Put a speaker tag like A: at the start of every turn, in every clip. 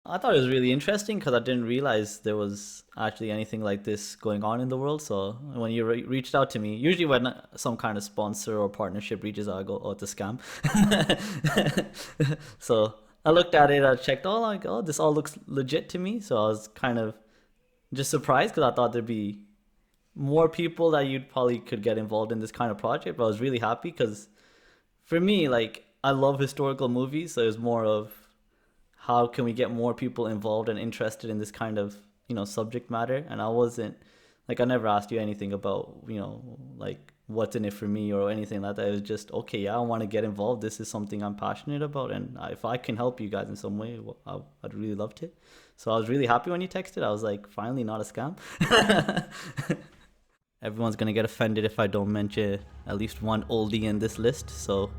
A: I thought it was really interesting because I didn't realize there was actually anything like this going on in the world. So when you reached out to me, usually when some kind of sponsor or partnership reaches out, I go, "Oh, it's a scam." So I looked at it, I checked, oh, like, oh, this all looks legit to me. So I was kind of just surprised because I thought there'd be more people that you'd probably could get involved in this kind of project. But I was really happy because for me, like, I love historical movies, so it was more of how can we get more people involved and interested in this kind of subject matter. And I wasn't like, I never asked you anything about like what's in it for me or anything like that. It was just, okay, yeah, I want to get involved, this is something I'm passionate about, and if I can help you guys in some way, well, I'd really love to. So I was really happy when you texted. I was like, finally, not a scam. Everyone's gonna get offended if I don't mention at least one oldie in this list. So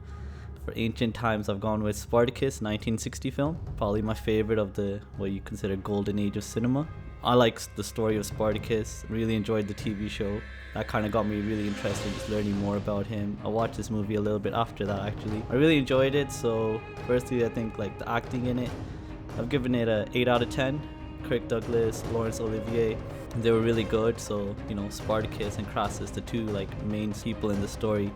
A: for ancient times, I've gone with Spartacus, 1960 film. Probably my favorite of the what you consider golden age of cinema. I like the story of Spartacus. Really enjoyed the TV show. That kind of got me really interested in just learning more about him. I watched this movie a little bit after that actually. I really enjoyed it. So firstly, I think like the acting in it, I've given it a 8 out of 10. Kirk Douglas, Laurence Olivier, they were really good. So Spartacus and Crassus, the two like main people in the story,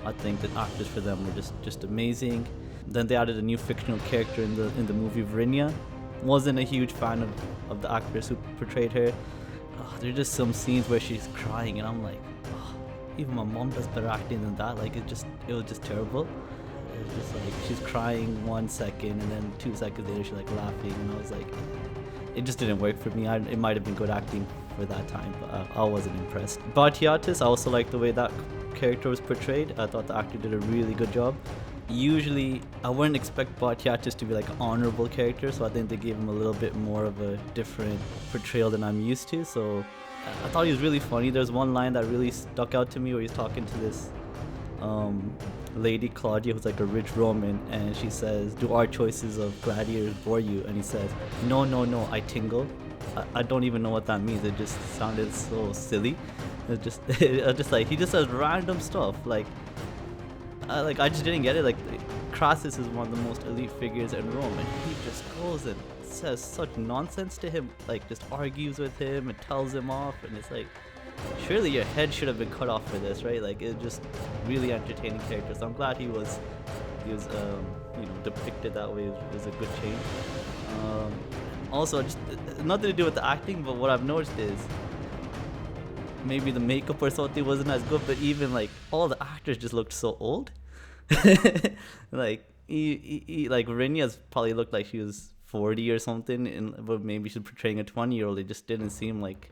A: I think the actors for them were just amazing. Then they added a new fictional character in the movie Verinia. Wasn't a huge fan of the actress who portrayed her. There are just some scenes where she's crying, and I'm like, oh, even my mom does better acting than that. Like it was just terrible. It was just like she's crying 1 second, and then 2 seconds later she's like laughing, and I was like, it just didn't work for me. It might have been good acting for that time, but I wasn't impressed. Batiatus, I also liked the way that character was portrayed. I thought the actor did a really good job. Usually, I wouldn't expect Batiatus to be like an honorable character, so I think they gave him a little bit more of a different portrayal than I'm used to. So I thought he was really funny. There's one line that really stuck out to me where he's talking to this um, lady Claudia, who's like a rich Roman, and she says, "Do our choices of gladiators bore you?" And he says, "No, no, no, I tingle." I don't even know what that means. It just sounded so silly. It just, just like he just says random stuff. Like I just didn't get it. Like Crassus is one of the most elite figures in Rome, and he just goes and says such nonsense to him. Like just argues with him and tells him off, and it's like, surely your head should have been cut off for this, right? Like it's just really entertaining character. So I'm glad he was depicted that way. It was a good change. Um, Also, just nothing to do with the acting, but what I've noticed is maybe the makeup or something wasn't as good, but even like all the actors just looked so old. Like like Rinia's probably looked like she was 40 or something, but maybe she's portraying a 20-year-old. It just didn't seem like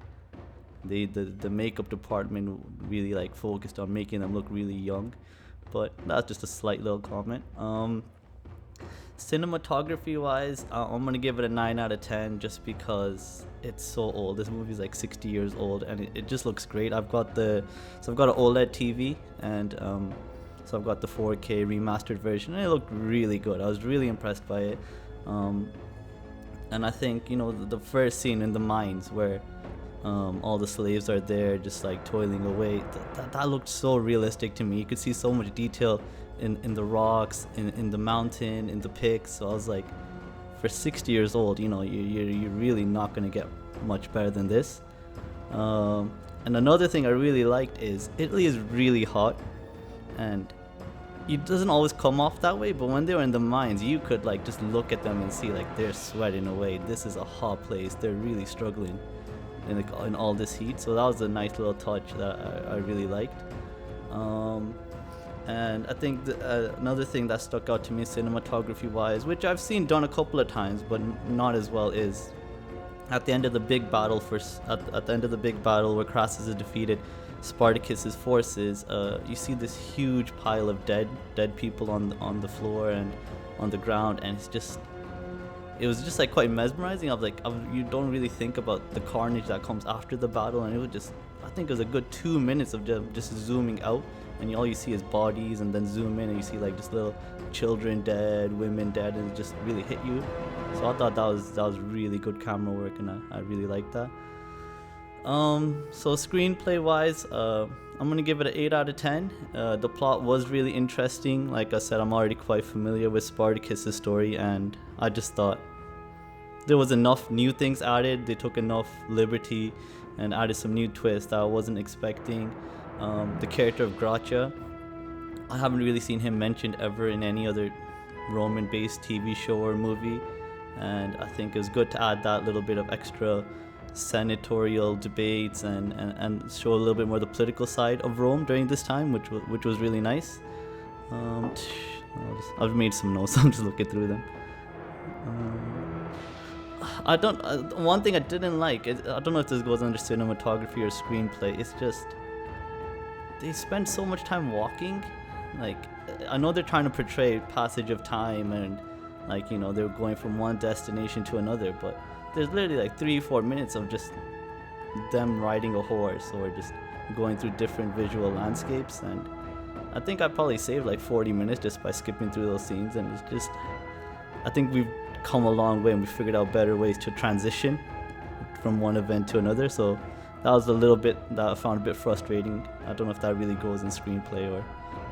A: the makeup department really like focused on making them look really young. But that's just a slight little comment. Cinematography wise, I'm gonna give it a 9 out of 10 just because it's so old. This movie's like 60 years old, and it just looks great. I've got an OLED TV, and so I've got the 4K remastered version, and it looked really good. I was really impressed by it. Um, and I think the first scene in the mines where all the slaves are there just like toiling away, that looked so realistic to me. You could see so much detail in the rocks, in the mountain, in the picks. So I was like, for 60 years old, you're really not going to get much better than this. And another thing I really liked is Italy is really hot, and it doesn't always come off that way, but when they were in the mines, you could like just look at them and see like they're sweating away. This is a hot place. They're really struggling in all this heat. So that was a nice little touch that I really liked. And I think another thing that stuck out to me cinematography wise, which I've seen done a couple of times but not as well, is at the end of the big battle at the end of the big battle where Crassus is defeated Spartacus's forces, you see this huge pile of dead people on the floor and on the ground, and it was just like quite mesmerizing. You don't really think about the carnage that comes after the battle, and I think it was a good 2 minutes of just zooming out, and all you see is bodies, and then zoom in and you see like just little children dead, women dead, and it just really hit you. So I thought that was really good camera work, and I really liked that. So screenplay wise, I'm gonna give it an 8 out of 10. The plot was really interesting. Like I said, I'm already quite familiar with Spartacus's story, and I just thought there was enough new things added. They took enough liberty and added some new twists that I wasn't expecting. The character of Gracia, I haven't really seen him mentioned ever in any other Roman-based TV show or movie, and I think it was good to add that little bit of extra senatorial debates and show a little bit more the political side of Rome during this time, which was really nice. I've made some notes. I'm just looking through them. I don't. One thing I didn't like is, I don't know if this goes under cinematography or screenplay. It's just they spend so much time walking. Like, I know they're trying to portray passage of time and, like, you know, they're going from one destination to another, but there's literally like 3-4 minutes of just them riding a horse or just going through different visual landscapes, and I think I probably saved like 40 minutes just by skipping through those scenes. And it's just, I think we've come a long way and we figured out better ways to transition from one event to another. So that was a little bit that I found a bit frustrating. I don't know if that really goes in screenplay or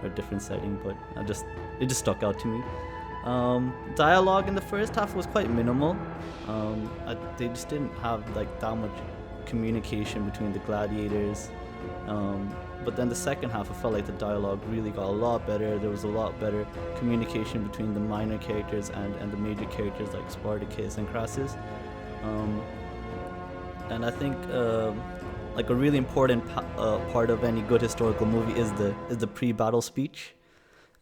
A: a different setting, but it just stuck out to me. Dialogue in the first half was quite minimal. They just didn't have like that much communication between the gladiators. But then the second half, I felt like the dialogue really got a lot better. There was a lot better communication between the minor characters and the major characters like Spartacus and Crassus. And I think like a really important part of any good historical movie is the pre-battle speech.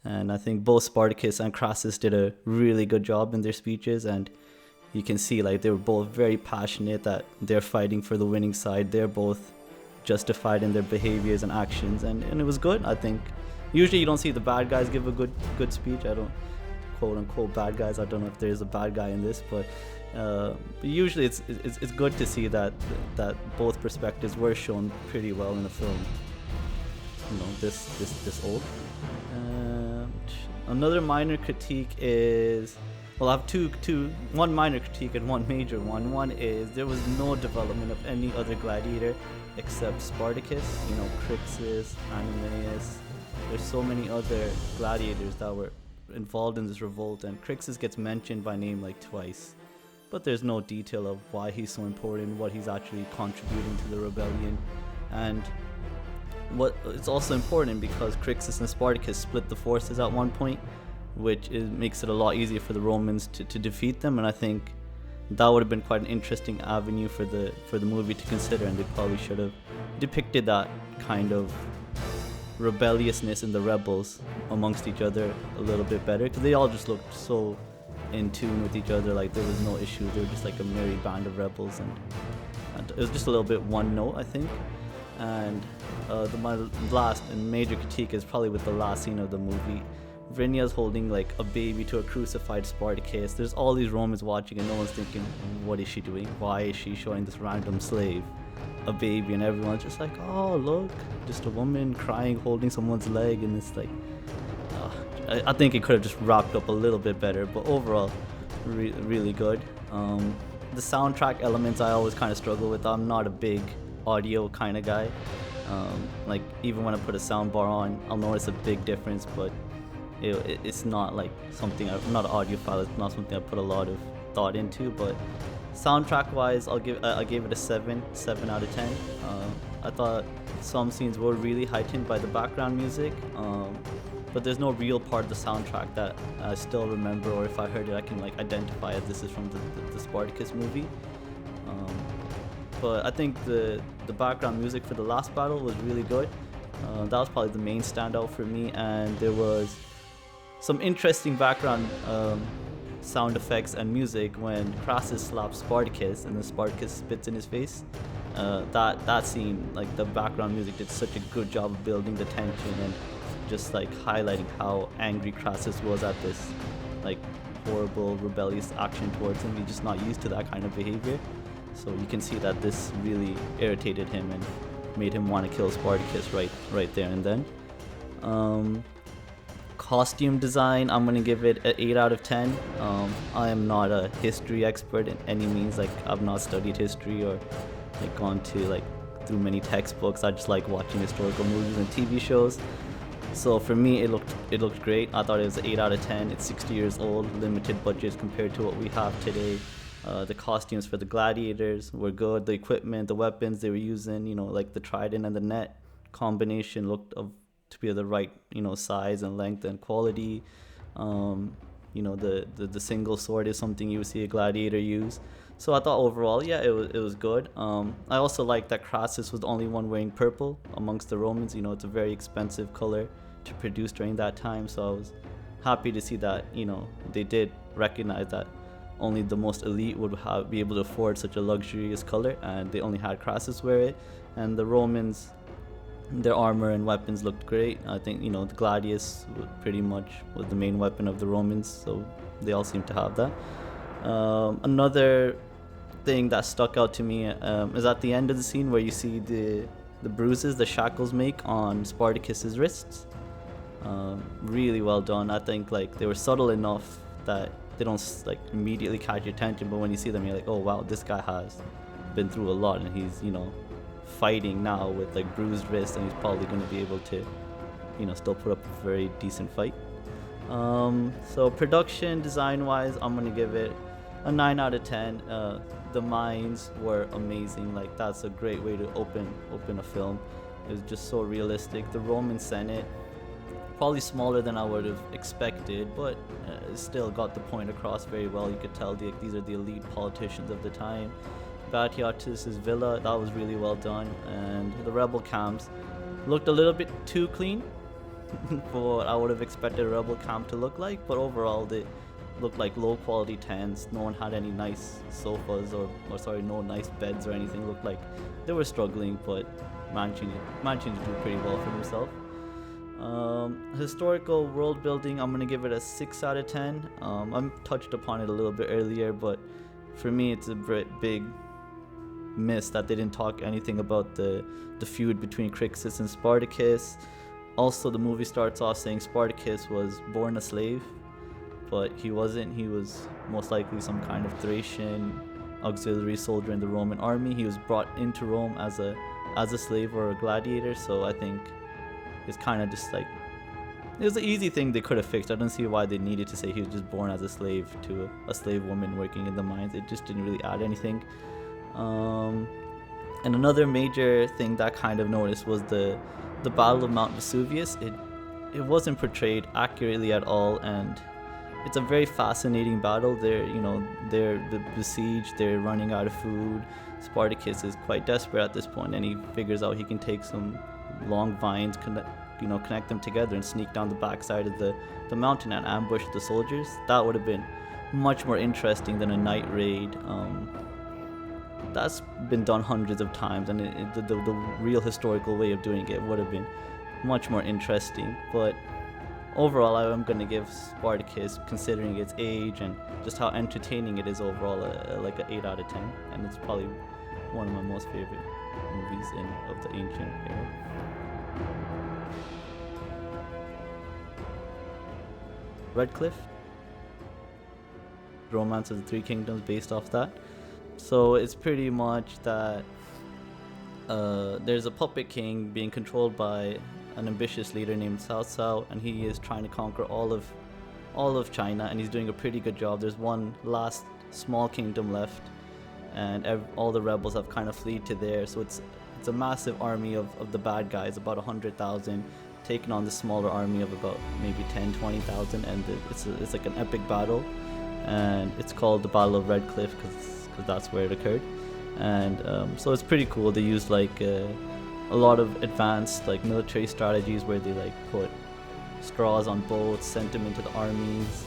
A: And I think both Spartacus and Crassus did a really good job in their speeches, and you can see like they were both very passionate that they're fighting for the winning side. They're both justified in their behaviors and actions, and it was good. I think usually you don't see the bad guys give a good speech. I don't quote unquote bad guys. I don't know if there's a bad guy in this, but usually it's good to see that both perspectives were shown pretty well in a film, you know, this old. Another minor critique is, well, I have one minor critique and one major one. One is there was no development of any other gladiator except Spartacus, you know, Crixus, Ananias. There's so many other gladiators that were involved in this revolt, and Crixus gets mentioned by name like twice, but there's no detail of why he's so important, what he's actually contributing to the rebellion. And what it's also important because Crixus and Spartacus split the forces at one point, which makes it a lot easier for the Romans to defeat them, and I think that would have been quite an interesting avenue for the movie to consider, and they probably should have depicted that kind of rebelliousness in the rebels amongst each other a little bit better, because they all just looked so in tune with each other, like there was no issue. They were just like a merry band of rebels, and it was just a little bit one note, I think. And my last and major critique is probably with the last scene of the movie. Vinia's holding like a baby to a crucified Spartacus. There's all these Romans watching, and no one's thinking, what is she doing? Why is she showing this random slave a baby? And everyone's just like, oh look, just a woman crying holding someone's leg. And it's like, I think it could have just wrapped up a little bit better, but overall really good. The soundtrack elements I always kind of struggle with. I'm not a big audio kind of guy. Like even when I put a sound bar on, I'll notice a big difference, but it's not like something I'm not an audiophile. It's not something I put a lot of thought into. But soundtrack wise, I gave it a 7 out of 10. I thought some scenes were really heightened by the background music, but there's no real part of the soundtrack that I still remember, or if I heard it I can like identify if this is from the Spartacus movie. But I think the background music for the last battle was really good. That was probably the main standout for me, and there was some interesting background sound effects and music when Crassus slaps Spartacus and then Spartacus spits in his face. That scene, like the background music did such a good job of building the tension and just like highlighting how angry Crassus was at this like horrible rebellious action towards him. He's just not used to that kind of behavior. So you can see that this really irritated him and made him want to kill Spartacus right there and then. Costume design, I'm gonna give it an 8 out of 10. I am not a history expert in any means. Like I've not studied history or like gone to like through many textbooks. I just like watching historical movies and TV shows. So for me, it looked great. I thought it was an 8 out of 10. It's 60 years old, limited budget compared to what we have today. The costumes for the gladiators were good. The equipment, the weapons they were using, like the trident and the net combination looked to be the right, size and length and quality. The single sword is something you would see a gladiator use. So I thought overall, yeah, it was good. I also like that Crassus was the only one wearing purple amongst the Romans. It's a very expensive color to produce during that time. So I was happy to see that they did recognize that only the most elite would be able to afford such a luxurious color, and they only had Crassus wear it. And the Romans, their armor and weapons looked great. I think the gladius pretty much was the main weapon of the Romans, so they all seem to have that. Another thing that stuck out to me is at the end of the scene where you see the bruises the shackles make on Spartacus's wrists. Really well done. I think they were subtle enough that they don't immediately catch your attention, but when you see them, you're like, oh wow, this guy has been through a lot, and he's fighting now with bruised wrists, and he's probably going to be able to still put up a very decent fight. So production design wise, I'm going to give it a 9 out of 10. The mines were amazing. That's a great way to open a film. It was just so realistic. The Roman Senate, probably smaller than I would have expected, but still got the point across very well. You could tell these are the elite politicians of the time. Batiatus's villa, that was really well done, and the rebel camps looked a little bit too clean for what I would have expected a rebel camp to look like, but overall they looked like low quality tents. No one had any nice sofas or no nice beds or anything. Looked like they were struggling, but managing to do pretty well for themselves. Historical world building, I'm gonna give it a 6 out of 10. I touched upon it a little bit earlier, but for me it's a big miss that they didn't talk anything about the feud between Crixus and Spartacus. Also, the movie starts off saying Spartacus was born a slave, but he wasn't. He was most likely some kind of Thracian auxiliary soldier in the Roman army. He was brought into Rome as a slave or a gladiator, so I think it's kind of just it was an easy thing they could have fixed. I don't see why they needed to say he was just born as a slave to a slave woman working in the mines. It just didn't really add anything. And another major thing that kind of noticed was the Battle of Mount Vesuvius. It wasn't portrayed accurately at all, and it's a very fascinating battle. They're besieged, they're running out of food. Spartacus is quite desperate at this point, and he figures out he can take some long vines, connect them together and sneak down the backside of the mountain and ambush the soldiers. That would have been much more interesting than a night raid. That's been done hundreds of times, and the real historical way of doing it would have been much more interesting. But overall, I'm going to give Spartacus, considering its age and just how entertaining it is overall, an 8 out of 10, and it's probably one of my most favorite movies of the ancient era. Red Cliff, Romance of the Three Kingdoms, based off that. So it's pretty much that there's a puppet king being controlled by an ambitious leader named Cao Cao, and he is trying to conquer all of China, and he's doing a pretty good job. There's one last small kingdom left, and all the rebels have kind of fled to there. So it's a massive army of the bad guys, about 100,000, taking on the smaller army of about maybe 10-20,000, and it's like an epic battle, and it's called the Battle of Red Cliff because that's where it occurred. And so it's pretty cool. They used a lot of advanced military strategies where they put straws on boats, sent them into the armies,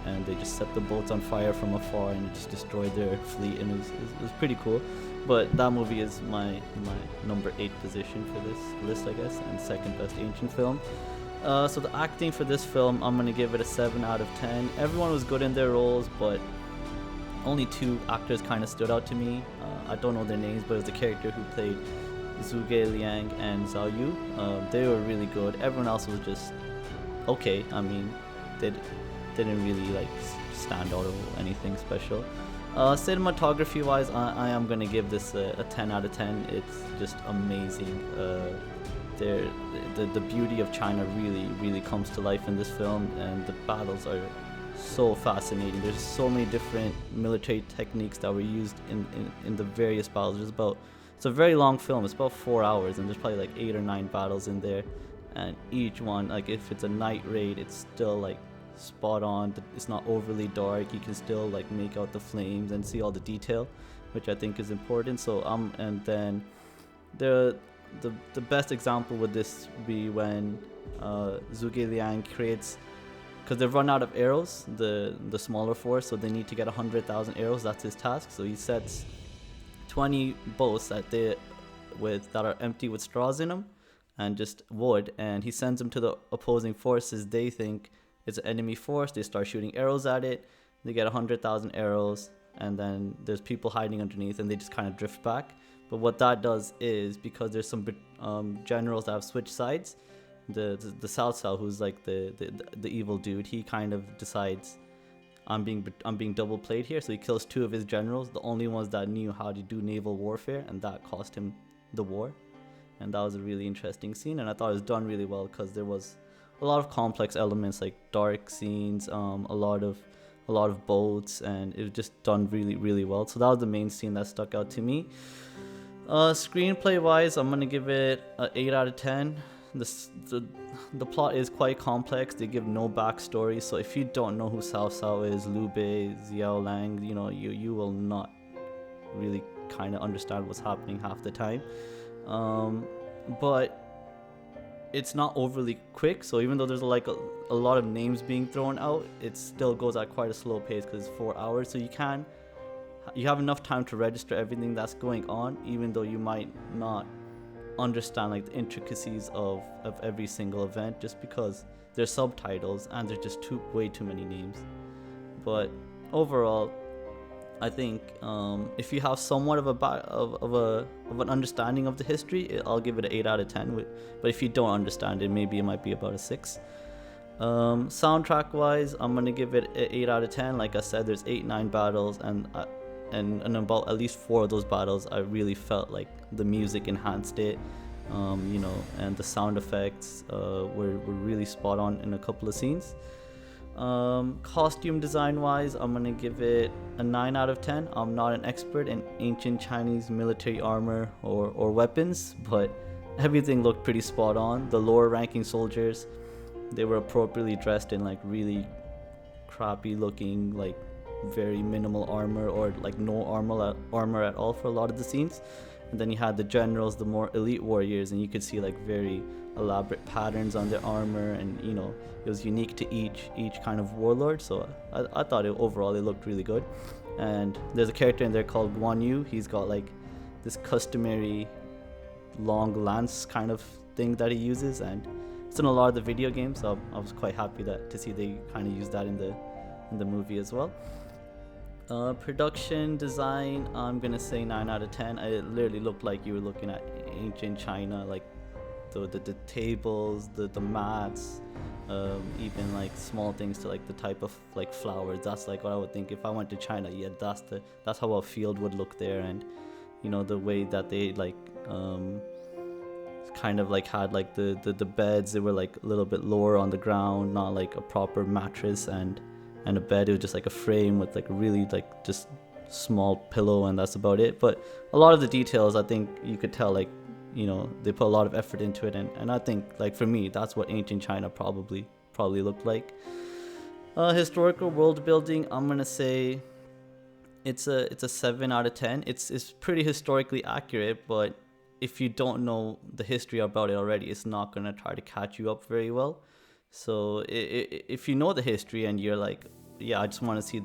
A: and they just set the boats on fire from afar, and it just destroyed their fleet, and it was pretty cool. But that movie is my number 8 position for this list, I guess, and second best ancient film. So the acting for this film, I'm going to give it a 7 out of 10. Everyone was good in their roles, but only 2 actors kind of stood out to me. I don't know their names, but it was the character who played Zhuge Liang and Zhao Yu. They were really good. Everyone else was just okay. I mean, they didn't really stand out or anything special. Cinematography wise, I am gonna give this a 10 out of 10. It's just amazing. The beauty of China really comes to life in this film, and the battles are so fascinating. There's so many different military techniques that were used in the various battles. It's a very long film. It's about 4 hours, and there's probably like 8 or 9 battles in there, and each one, like if it's a night raid, it's still like spot on. It's not overly dark. You can still like make out the flames and see all the detail, which I think is important. So and then the the best example would this be when Zhuge Liang creates, because they've run out of arrows, the smaller force, so they need to get 100,000 arrows. That's his task. So he sets 20 bows that are empty with straws in them and just wood, and he sends them to the opposing forces. They think it's an enemy force. They start shooting arrows at it. They get 100,000 arrows, and then there's people hiding underneath, and they just kind of drift back. But what that does is, because there's some generals that have switched sides, the Cao Cao, who's like the evil dude, he kind of decides, I'm being double played here. So he kills 2 of his generals, the only ones that knew how to do naval warfare, and that cost him the war. And that was a really interesting scene, and I thought it was done really well, because there was a lot of complex elements, like dark scenes, a lot of boats, and it was just done really, really well. So that was the main scene that stuck out to me. Screenplay wise, I'm gonna give it an 8 out of 10. The plot is quite complex. They give no backstory, so if you don't know who Cao Cao is, Liu Bei, Xiao Lang, you will not really kind of understand what's happening half the time. But it's not overly quick, so even though there's like a lot of names being thrown out, it still goes at quite a slow pace, because it's 4 hours, so you have enough time to register everything that's going on, even though you might not understand like the intricacies of every single event, just because there's subtitles and there's just way too many names. But overall, I think if you have somewhat of an understanding of the history, I'll give it an 8 out of 10. But if you don't understand it, maybe it might be about a 6. Soundtrack wise, I'm gonna give it an 8 out of 10. Like I said, there's 8-9 battles, and about at least 4 of those battles, I really felt like the music enhanced it, and the sound effects were really spot on in a couple of scenes. Costume design wise, I'm gonna give it a 9 out of 10. I'm not an expert in ancient Chinese military armor or weapons, but everything looked pretty spot on. The lower ranking soldiers, they were appropriately dressed in like really crappy looking, like very minimal armor, or like no armor at all for a lot of the scenes. And then you had the generals, the more elite warriors, and you could see like very elaborate patterns on their armor, and it was unique to each kind of warlord. So I thought overall it looked really good. And there's a character in there called Guan Yu. He's got like this customary long lance kind of thing that he uses, and it's in a lot of the video games, so I was quite happy to see they kind of use that in the movie as well. Production design, I'm gonna say 9 out of 10. It literally looked like you were looking at ancient China, like the tables, the mats, even like small things to like the type of like flowers. That's like what I would think if I went to China. Yeah, that's how a field would look there, and the way that they like kind of like had like the beds, they were like a little bit lower on the ground, not like a proper mattress and a bed. It was just like a frame with like a really like just small pillow, and that's about it. But a lot of the details, I think you could tell like they put a lot of effort into it, and I think like for me that's what ancient China probably looked like. Historical world building, I'm gonna say it's a 7 out of 10. It's pretty historically accurate, but if you don't know the history about it already, it's not gonna try to catch you up very well. So if you know the history and you're like, yeah, I just want to see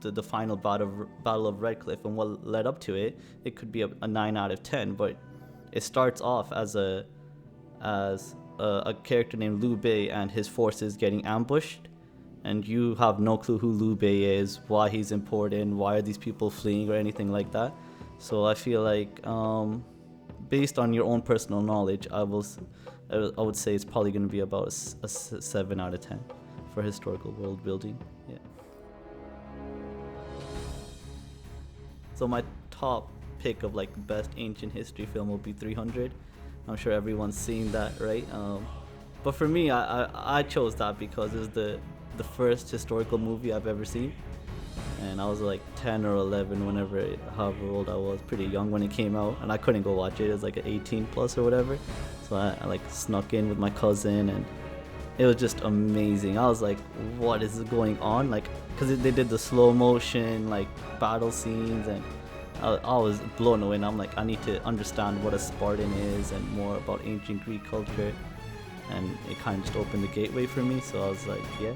A: the final battle of Red Cliff and what led up to it, it could be a 9 out of 10. But it starts off as a character named Liu Bei and his forces getting ambushed, and you have no clue who Liu Bei is, why he's important, why are these people fleeing, or anything like that. So I feel like based on your own personal knowledge, I would say it's probably going to be about a 7 out of 10 for historical world building. Yeah. So my top pick of like best ancient history film will be 300. I'm sure everyone's seen that, right? But for me, I chose that because it's the first historical movie I've ever seen, and I was like 10 or 11 whenever, however old I was, pretty young when it came out, and I couldn't go watch it. It was like an 18 plus or whatever, so I like snuck in with my cousin, and it was just amazing. I was like, what is going on? Like, because they did the slow motion like battle scenes, and I was blown away, and I'm like, I need to understand what a Spartan is and more about ancient Greek culture, and it kind of just opened the gateway for me. So I was like, yeah,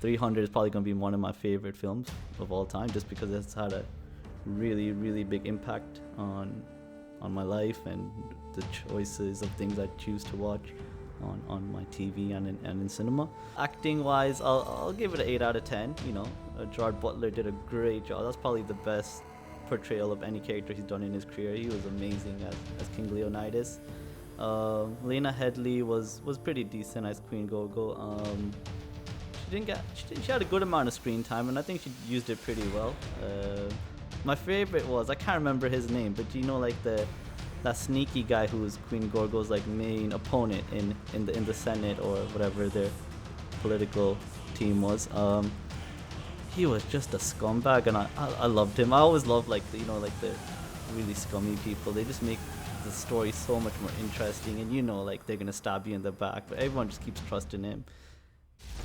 A: 300 is probably going to be one of my favorite films of all time, just because it's had a really, really big impact on my life and the choices of things I choose to watch on my TV and in cinema. Acting wise, I'll give it an 8 out of 10. You know, Gerard Butler did a great job. That's probably the best portrayal of any character he's done in his career. He was amazing as King Leonidas. Lena Headey was pretty decent as Queen Gogo. She had a good amount of screen time, and I think she used it pretty well. My favorite was, I can't remember his name, but you know, like that sneaky guy who was Queen Gorgo's like main opponent in the Senate or whatever their political team was. He was just a scumbag, and I loved him. I always love like the really scummy people. They just make the story so much more interesting, and like they're gonna stab you in the back, but everyone just keeps trusting him.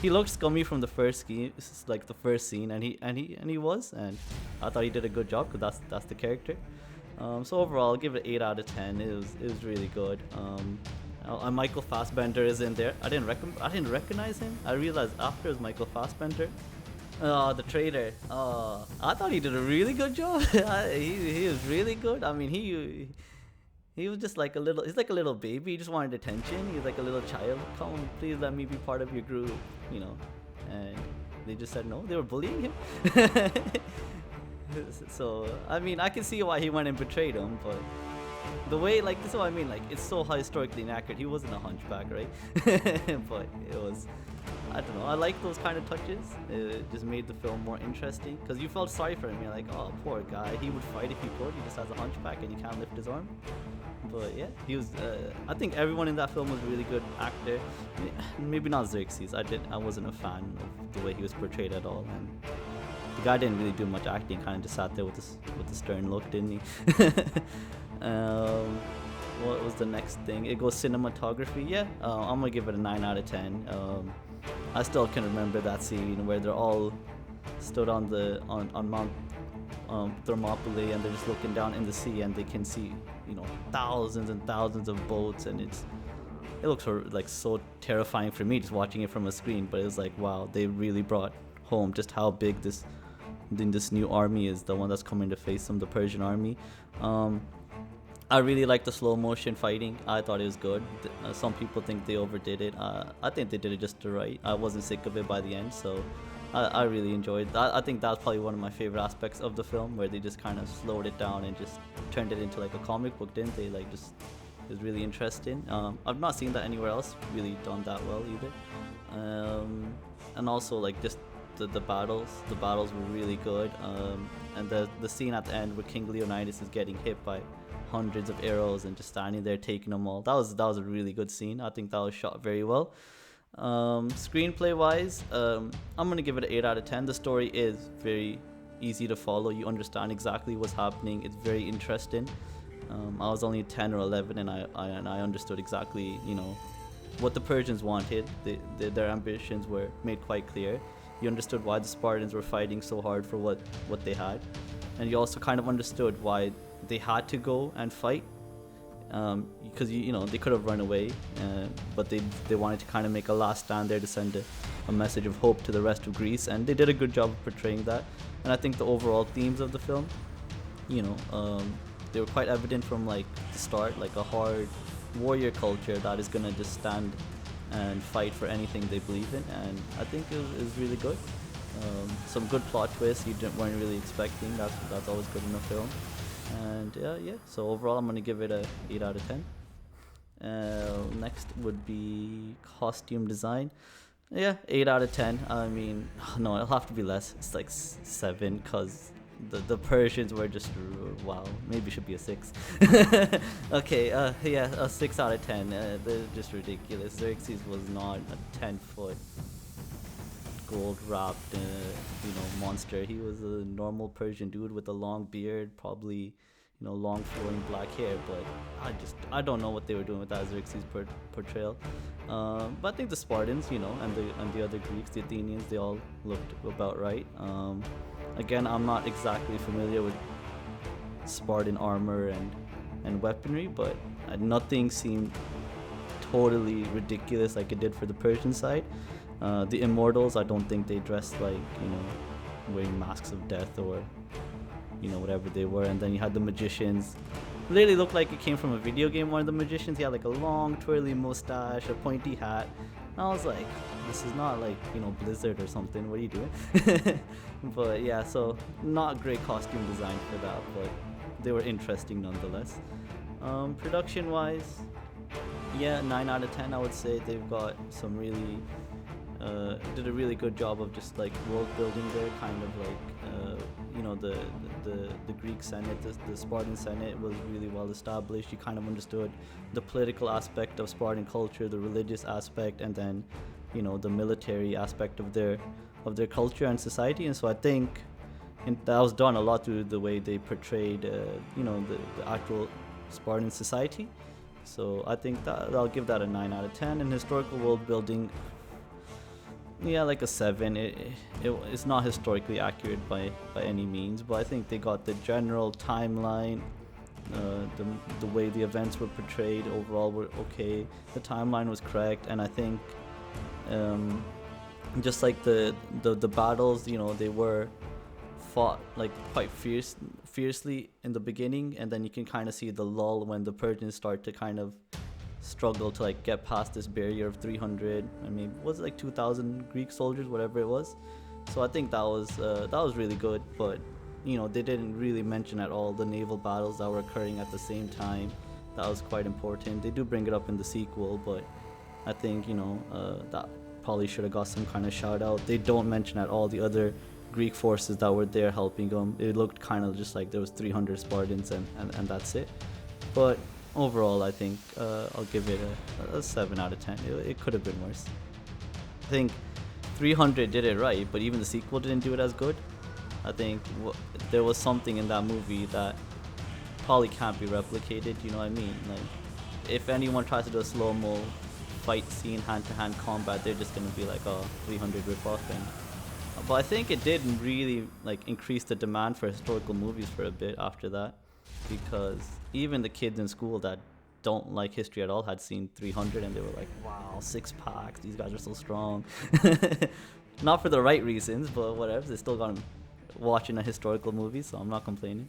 A: He looked scummy from the first scene, and he was, and I thought he did a good job because that's the character. So overall, I'll give it 8 out of 10. It was really good. Michael Fassbender is in there. I didn't recognize him. I realized after it was Michael Fassbender. Oh, the traitor. Oh, I thought he did a really good job. He was really good. I mean, he was just like he's like a little baby. He just wanted attention. He's like a little child. Come on, please let me be part of your group, And they just said no. They were bullying him. So, I mean, I can see why he went and betrayed him, but the way, like, this is what I mean, like, it's so historically inaccurate. He wasn't a hunchback, right? But it was, I don't know, I like those kind of touches. It just made the film more interesting, because you felt sorry for him. You're like, oh, poor guy, he would fight if he could. He just has a hunchback and he can't lift his arm. But yeah, he was, I think everyone in that film was a really good actor. Maybe not Xerxes. I wasn't a fan of the way he was portrayed at all. And the guy didn't really do much acting, kind of just sat there with the stern look, didn't he? What was the next thing? It goes cinematography. Yeah, I'm gonna give it a 9 out of 10. I still can remember that scene where they're all stood on Mount Thermopylae, and they're just looking down in the sea, and they can see thousands and thousands of boats, and it looks like so terrifying for me just watching it from a screen. But it was like, wow, they really brought home just how big this new army is, the one that's coming to face them, the Persian army. I really like the slow motion fighting. I thought it was good. Some people think they overdid it. I think they did it just right. I wasn't sick of it by the end, so I really enjoyed that. I think that's probably one of my favorite aspects of the film, where they just kind of slowed it down and just turned it into like a comic book, didn't they? Like, just, it was really interesting. I've not seen that anywhere else really done that well either. And also, like, just the battles were really good. And the scene at the end where King Leonidas is getting hit by hundreds of arrows and just standing there taking them all, that was a really good scene. I think that was shot very well. Screenplay wise, I'm gonna give it an 8 out of 10. The story is very easy to follow. You understand exactly what's happening. It's very interesting. I was only 10 or 11, and I understood exactly what the Persians wanted. Their ambitions were made quite clear. You understood why the Spartans were fighting so hard for what they had, and you also kind of understood why they had to go and fight, because they could have run away, but they wanted to kind of make a last stand there to send a message of hope to the rest of Greece, and they did a good job of portraying that. And I think the overall themes of the film, they were quite evident from like the start, like a hard warrior culture that is gonna just stand and fight for anything they believe in, and I think it was really good. Some good plot twists you weren't really expecting. That's always good in a film. And yeah, so overall I'm gonna give it a 8 out of 10. Next would be costume design. Yeah, 8 out of 10. I mean, no, it'll have to be less. It's like 7, because the Persians were just, wow, maybe it should be a 6. Okay, yeah, a 6 out of 10. They're just ridiculous. Xerxes was not a 10-foot gold wrapped, monster. He was a normal Persian dude with a long beard, probably, long flowing black hair. But I don't know what they were doing with Xerxes' portrayal. But I think the Spartans, and the other Greeks, the Athenians, they all looked about right. Again, I'm not exactly familiar with Spartan armor and weaponry, but nothing seemed totally ridiculous like it did for the Persian side. The immortals, I don't think they dressed like, wearing masks of death or, whatever they were. And then you had the magicians. Literally looked like it came from a video game. One of the magicians, he had like a long twirly mustache, a pointy hat. And I was like, this is not like, Blizzard or something. What are you doing? But yeah, so not great costume design for that, but they were interesting nonetheless. Production wise, yeah, 9 out of 10 I would say. They've got some really did a really good job of just like world building there, kind of like the Greek Senate, the Spartan Senate was really well established. You kind of understood the political aspect of Spartan culture, the religious aspect, and then the military aspect of their culture and society. And so I think that was done a lot through the way they portrayed the actual Spartan society. So I think that I'll give that a 9 out of 10. And historical world building, yeah, like a 7. It's not historically accurate by any means, but I think they got the general timeline, the way the events were portrayed overall were okay. The timeline was correct, and I think just like the battles, they were fought like quite fiercely in the beginning, and then you can kind of see the lull when the Persians start to kind of struggle to like get past this barrier of 300. I mean, was it like 2,000 Greek soldiers, whatever it was. So I think that was really good, but they didn't really mention at all the naval battles that were occurring at the same time. That was quite important. They do bring it up in the sequel, but I think that probably should have got some kind of shout out. They don't mention at all the other Greek forces that were there helping them. It looked kind of just like there was 300 Spartans and that's it. But overall, I think I'll give it a 7 out of 10. It could have been worse. I think 300 did it right, but even the sequel didn't do it as good. I think there was something in that movie that probably can't be replicated, you know what I mean? Like, if anyone tries to do a slow-mo fight scene, hand-to-hand combat, they're just gonna be like, oh, 300 rip-off. But I think it did really like increase the demand for historical movies for a bit after that, because even the kids in school that don't like history at all had seen 300 and they were like, wow, 6-packs, these guys are so strong. Not for the right reasons, but whatever, they still got them watching a historical movie, so I'm not complaining.